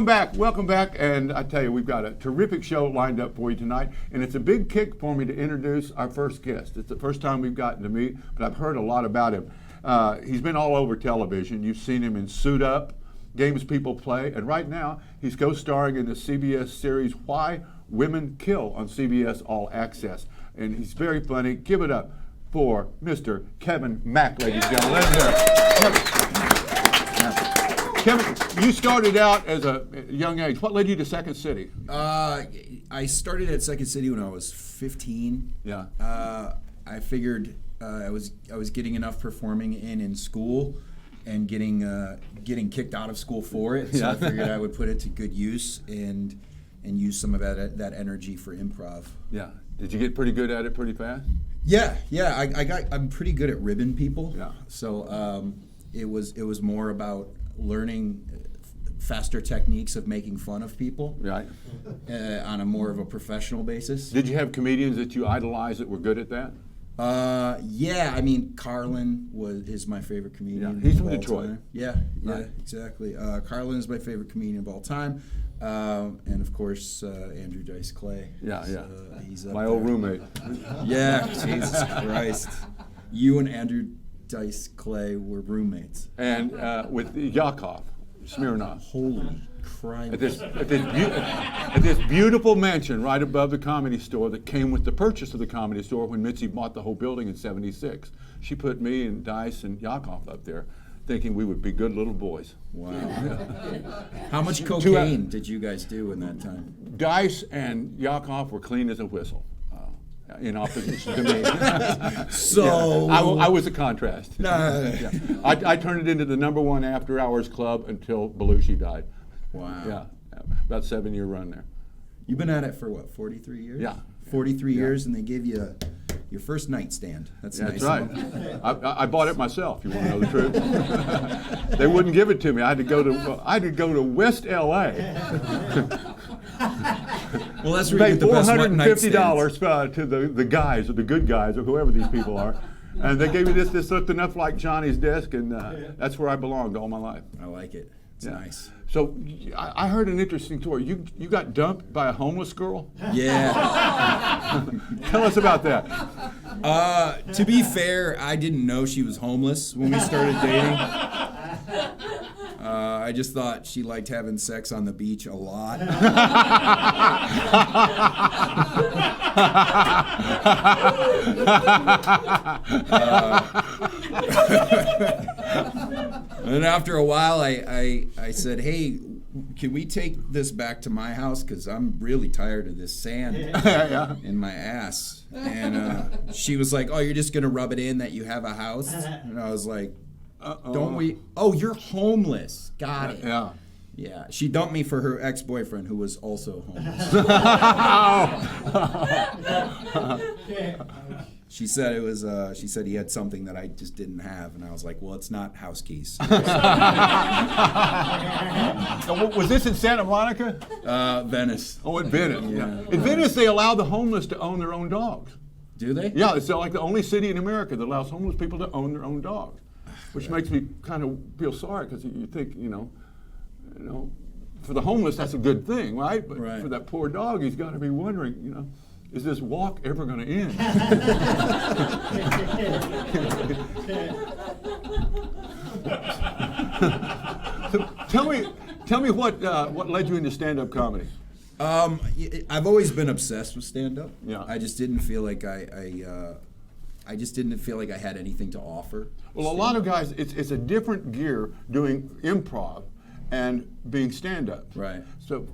Welcome back, and I tell you, we've got a terrific show lined up for you tonight, and it's a big kick for me to introduce our first guest. It's the first time we've gotten to meet, but I've heard a lot about him. He's been all over television. You've seen him in Suit Up, Games People Play, and right now he's co-starring in the CBS series Why Women Kill on CBS All Access, and he's very funny. Give it up for Mr. Kevin Mack, ladies and gentlemen. Kevin, you started out as a young age. What led you to Second City? I started at Second City when I was 15. Yeah. I figured I was getting enough performing in school and getting kicked out of school for it. So I figured I would put it to good use and use some of that energy for improv. Yeah. Did you get pretty good at it pretty fast? Yeah. I'm pretty good at ribbing people. Yeah. So it was more about learning faster techniques of making fun of people, Right. On a more of a professional basis. Did you have comedians that you idolized that were good at that? Yeah, I mean, Carlin is my favorite comedian. Yeah, he's of from all Detroit. time. Yeah, Right. exactly. Carlin is my favorite comedian of all time, and of course Andrew Dice Clay. Yeah. He's up My old there. roommate. Yeah, Jesus Christ. You and Andrew Dice Clay were roommates. And with Yakov Smirnoff. Holy Christ. At this beautiful mansion right above the Comedy Store that came with the purchase of the Comedy Store when Mitzi bought the whole building in '76. She put me and Dice and Yakov up there thinking we would be good little boys. Wow. How much cocaine did you guys do in that time? Dice and Yakov were clean as a whistle. In opposition to me. So yeah, I was a contrast. Nah. Yeah. I turned it into the #1 after hours club until Belushi died. Wow. Yeah, about 7-year run there. You've been at it for what, 43 years? Yeah. 43 years, and they gave you your first nightstand. That's nice. That's right. I bought it myself. You want to know the truth? They wouldn't give it to me. I had to go to West LA. Well, that's where you Pay get the best $450 to the guys, or the good guys, or whoever these people are. And they gave me this. This looked enough like Johnny's desk, and that's where I belonged all my life. I like it. It's nice. So I heard an interesting story. You got dumped by a homeless girl? Yeah. Tell us about that. To be fair, I didn't know she was homeless when we started dating. I just thought she liked having sex on the beach a lot. And after a while, I said, hey, can we take this back to my house? Because I'm really tired of this sand in my ass. And she was like, oh, you're just going to rub it in that you have a house? And I was like, don't we? Oh, you're homeless. Got it. Yeah. Yeah. She dumped me for her ex-boyfriend, who was also homeless. She said it was. She said he had something that I just didn't have, and I was like, well, it's not house keys. Was this in Santa Monica? Venice. Oh, in Venice. Yeah. In Venice, they allow the homeless to own their own dogs. Do they? Yeah, it's like the only city in America that allows homeless people to own their own dogs, which makes me kind of feel sorry, because you think, you know, for the homeless that's a good thing, right? But for that poor dog, he's got to be wondering, you know, is this walk ever going to end? So tell me what led you into stand-up comedy. I've always been obsessed with stand-up. Yeah. I just didn't feel like I just didn't feel like I had anything to offer. Well, a lot of guys, it's a different gear doing improv and being stand-up. Right. So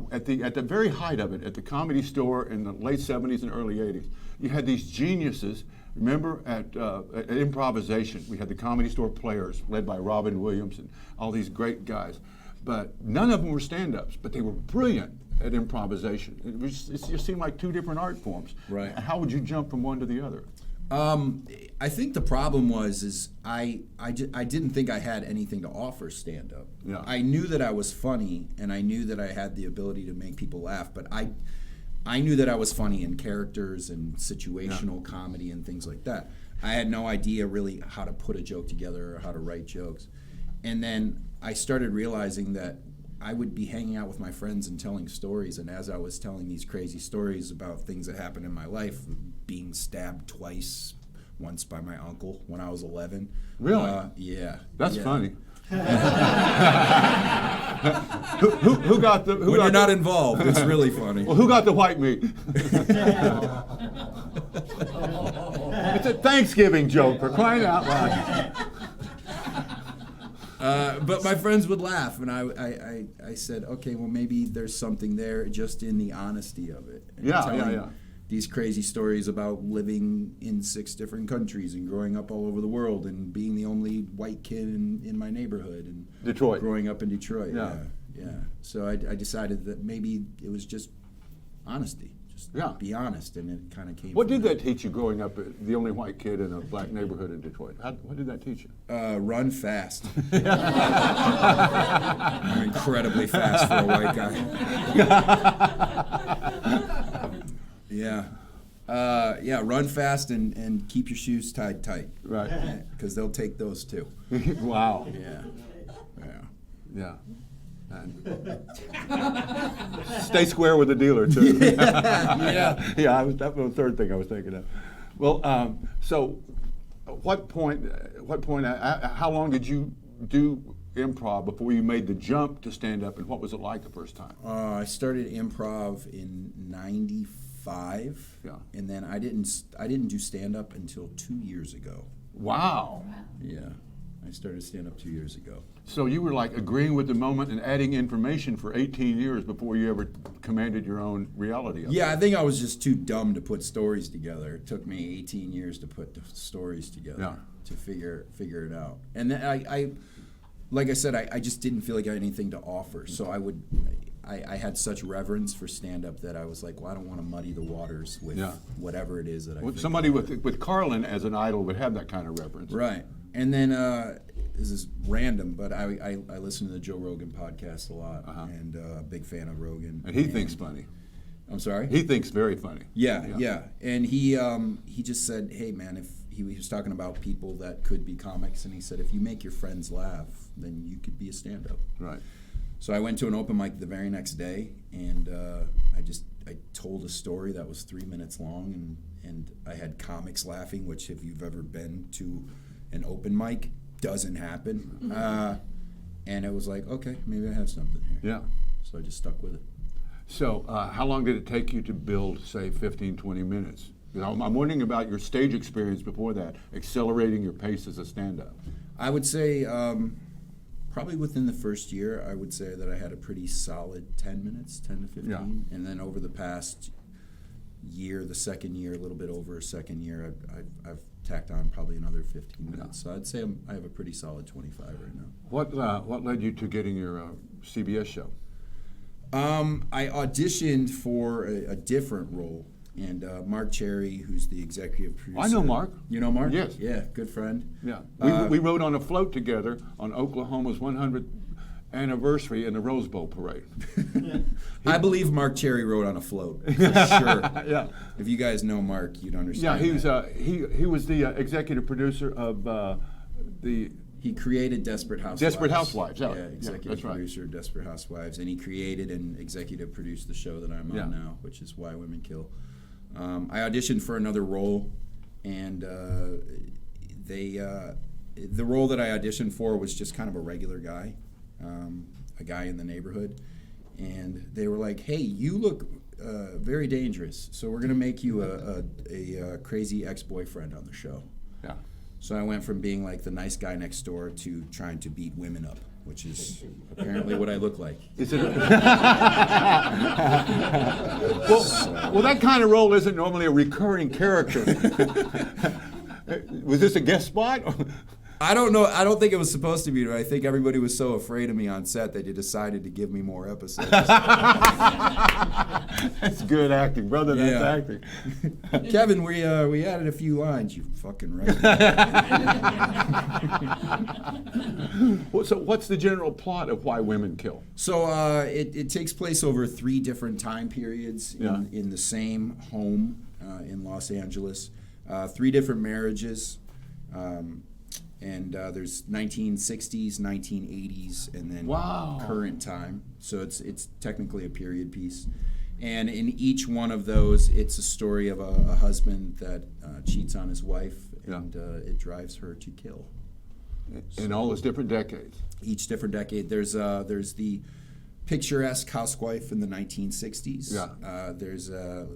at the very height of it, at the Comedy Store in the late '70s and early '80s, you had these geniuses. Remember at improvisation, we had the Comedy Store Players, led by Robin Williams and all these great guys. But none of them were stand-ups, but they were brilliant at improvisation. It just seemed like two different art forms. Right. How would you jump from one to the other? I think the problem was I didn't think I had anything to offer stand-up. Yeah. I knew that I was funny, and I knew that I had the ability to make people laugh, but I knew that I was funny in characters and situational comedy and things like that. I had no idea really how to put a joke together or how to write jokes. And then I started realizing that I would be hanging out with my friends and telling stories, and as I was telling these crazy stories about things that happened in my life, being stabbed twice, once by my uncle when I was 11. Really? Yeah. That's yeah. funny. who got the? Who When got you're not the, involved, it's really funny. Well, who got the white meat? It's a Thanksgiving joke, for crying out loud. But my friends would laugh, and I said, okay, well, maybe there's something there just in the honesty of it. And telling these crazy stories about living in 6 different countries and growing up all over the world and being the only white kid in my neighborhood and Detroit. growing up in Detroit. Yeah. Yeah. So I decided that maybe it was just honesty. Just be honest, and it kind of came. What from did that teach you growing up, the only white kid in a black neighborhood in Detroit? What did that teach you? Run fast. I'm incredibly fast for a white guy. Yeah. Run fast and keep your shoes tied tight. Right. Because they'll take those too. Wow. Yeah. And stay square with the dealer too. Yeah. That was the third thing I was thinking of. Well, so what point? How long did you do improv before you made the jump to stand up, and what was it like the first time? I started improv in '95. Yeah. And then I didn't do stand up until 2 years ago. Wow. Yeah. I started stand up 2 years ago. So you were like agreeing with the moment and adding information for 18 years before you ever commanded your own reality of it. Yeah, I think I was just too dumb to put stories together. It took me 18 years to put the stories together to figure it out. And then I like I said, I just didn't feel like I had anything to offer. So I had such reverence for stand-up that I was like, well, I don't want to muddy the waters with whatever it is that I think. Somebody with Carlin as an idol would have that kind of reverence. Right. And then, this is random, but I listen to the Joe Rogan podcast a lot, and big fan of Rogan. And he thinks funny. I'm sorry? He thinks very funny. Yeah. And he just said, hey, man, if he was talking about people that could be comics, and he said, if you make your friends laugh, then you could be a stand-up. Right. So I went to an open mic the very next day, and I told a story that was 3 minutes long, and I had comics laughing, which if you've ever been to an open mic, doesn't happen. And it was like, okay, maybe I have something here. Yeah. So I just stuck with it. So how long did it take you to build, say, 15, 20 minutes? You know, I'm wondering about your stage experience before that, accelerating your pace as a stand-up. I would say probably within the first year, I would say that I had a pretty solid 10 minutes, 10 to 15. Yeah. And then over the past year, the second year, a little bit over a second year, I've tacked on probably another 15 minutes. So I'd say I have a pretty solid 25 right now. What led you to getting your CBS show? I auditioned for a different role, and Mark Cherry, who's the executive producer. I know Mark. You know Mark? Yes. Yeah, good friend. Yeah. We rode on a float together on Oklahoma's 100th anniversary in the Rose Bowl parade. I believe Mark Cherry rode on a float, for sure. Yeah. If you guys know Mark, you'd understand. Yeah, he was the executive producer of the. He created Desperate Housewives. Desperate Housewives, yeah. Executive that's right. producer of Desperate Housewives, and he created and executive produced the show that I'm on now, which is Why Women Kill. I auditioned for another role, and the role that I auditioned for was just kind of a regular guy, a guy in the neighborhood, and they were like, "Hey, you look very dangerous, so we're gonna make you a crazy ex-boyfriend on the show." Yeah. So I went from being like the nice guy next door to trying to beat women up, which is apparently what I look like. Is it? Well, that kind of role isn't normally a recurring character. Was this a guest spot? I don't know. I don't think it was supposed to be. I think everybody was so afraid of me on set that they decided to give me more episodes. That's good acting, brother. That's acting. Kevin, we added a few lines. You fucking right. So what's the general plot of Why Women Kill? So it takes place over 3 different time periods in the same home in Los Angeles. 3 different marriages. And there's 1960s, 1980s, and then Wow. current time. So it's technically a period piece. And in each one of those, it's a story of a husband that cheats on his wife, and it drives her to kill. In all those different decades. Each different decade. There's the picturesque housewife in the 1960s. Yeah. There's a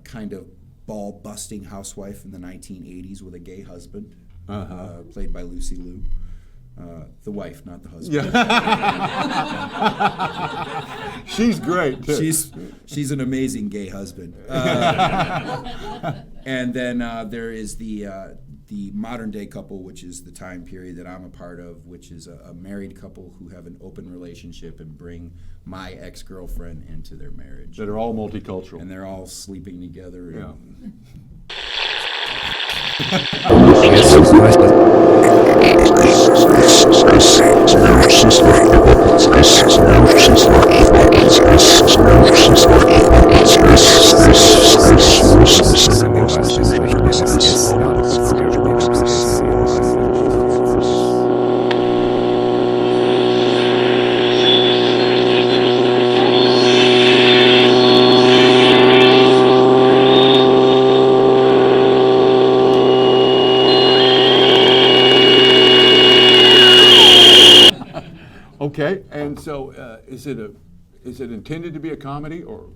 kind of ball-busting housewife in the 1980s with a gay husband, played by Lucy Liu. The wife, not the husband. Yeah. She's great too. She's an amazing gay husband. And then there is the modern day couple, which is the time period that I'm a part of, which is a married couple who have an open relationship and bring my ex-girlfriend into their marriage. That are all multicultural. And they're all sleeping together. Yeah. Okay, and so is it intended to be a comedy or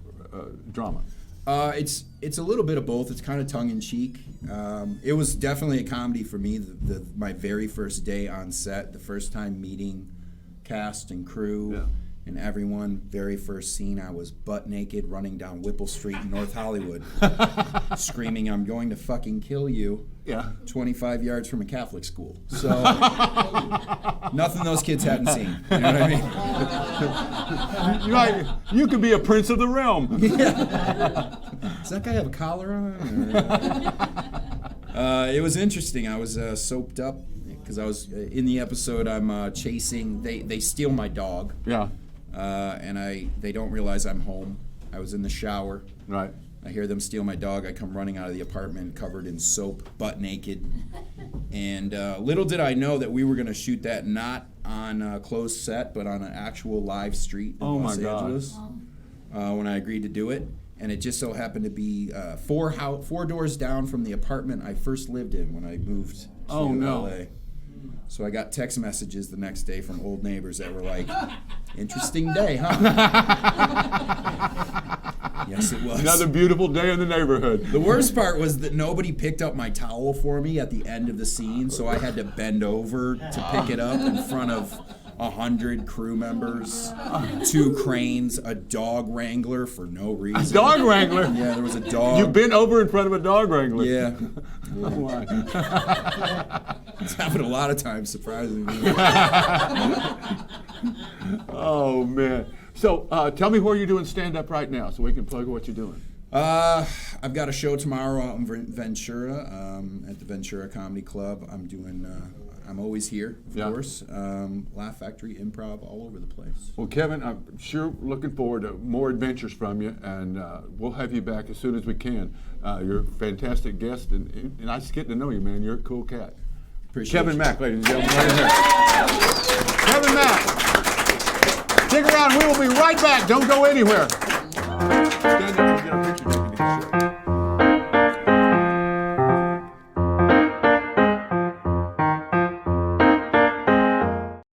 drama? It's a little bit of both. It's kind of tongue in cheek. It was definitely a comedy for me. My very first day on set, the first time meeting cast and crew and everyone. Very first scene, I was butt naked running down Whipple Street in North Hollywood, screaming, "I'm going to fucking kill you." Yeah. 25 yards from a Catholic school. So nothing those kids hadn't seen. You know what I mean? You could be a prince of the realm. Yeah. Does that guy have a collar on? It was interesting. I was soaped up because I was in the episode. I'm chasing. They steal my dog. Yeah. And they don't realize I'm home. I was in the shower. Right. I hear them steal my dog. I come running out of the apartment covered in soap, butt naked. And little did I know that we were going to shoot that not on a closed set, but on an actual live street in Los Angeles. When I agreed to do it. And it just so happened to be four doors down from the apartment I first lived in when I moved to LA. So I got text messages the next day from old neighbors that were like, "Interesting day, huh?" Yes, it was. Another beautiful day in the neighborhood. The worst part was that nobody picked up my towel for me at the end of the scene, so I had to bend over to pick it up in front of 100 crew members, 2 cranes, a dog wrangler for no reason. A dog wrangler? Yeah, there was a dog. You bent over in front of a dog wrangler? Yeah. Oh, my. It's happened a lot of times, surprisingly. Oh, man. So tell me where you're doing stand-up right now so we can plug what you're doing. I've got a show tomorrow out in Ventura at the Ventura Comedy Club. I'm always here, of course. Laugh Factory, Improv, all over the place. Well, Kevin, I'm sure looking forward to more adventures from you, and we'll have you back as soon as we can. You're a fantastic guest, and I just get to know you, man. You're a cool cat. Appreciate Kevin you. Mack, ladies and gentlemen, right here. Kevin Mack. Stick around. We will be right back. Don't go anywhere.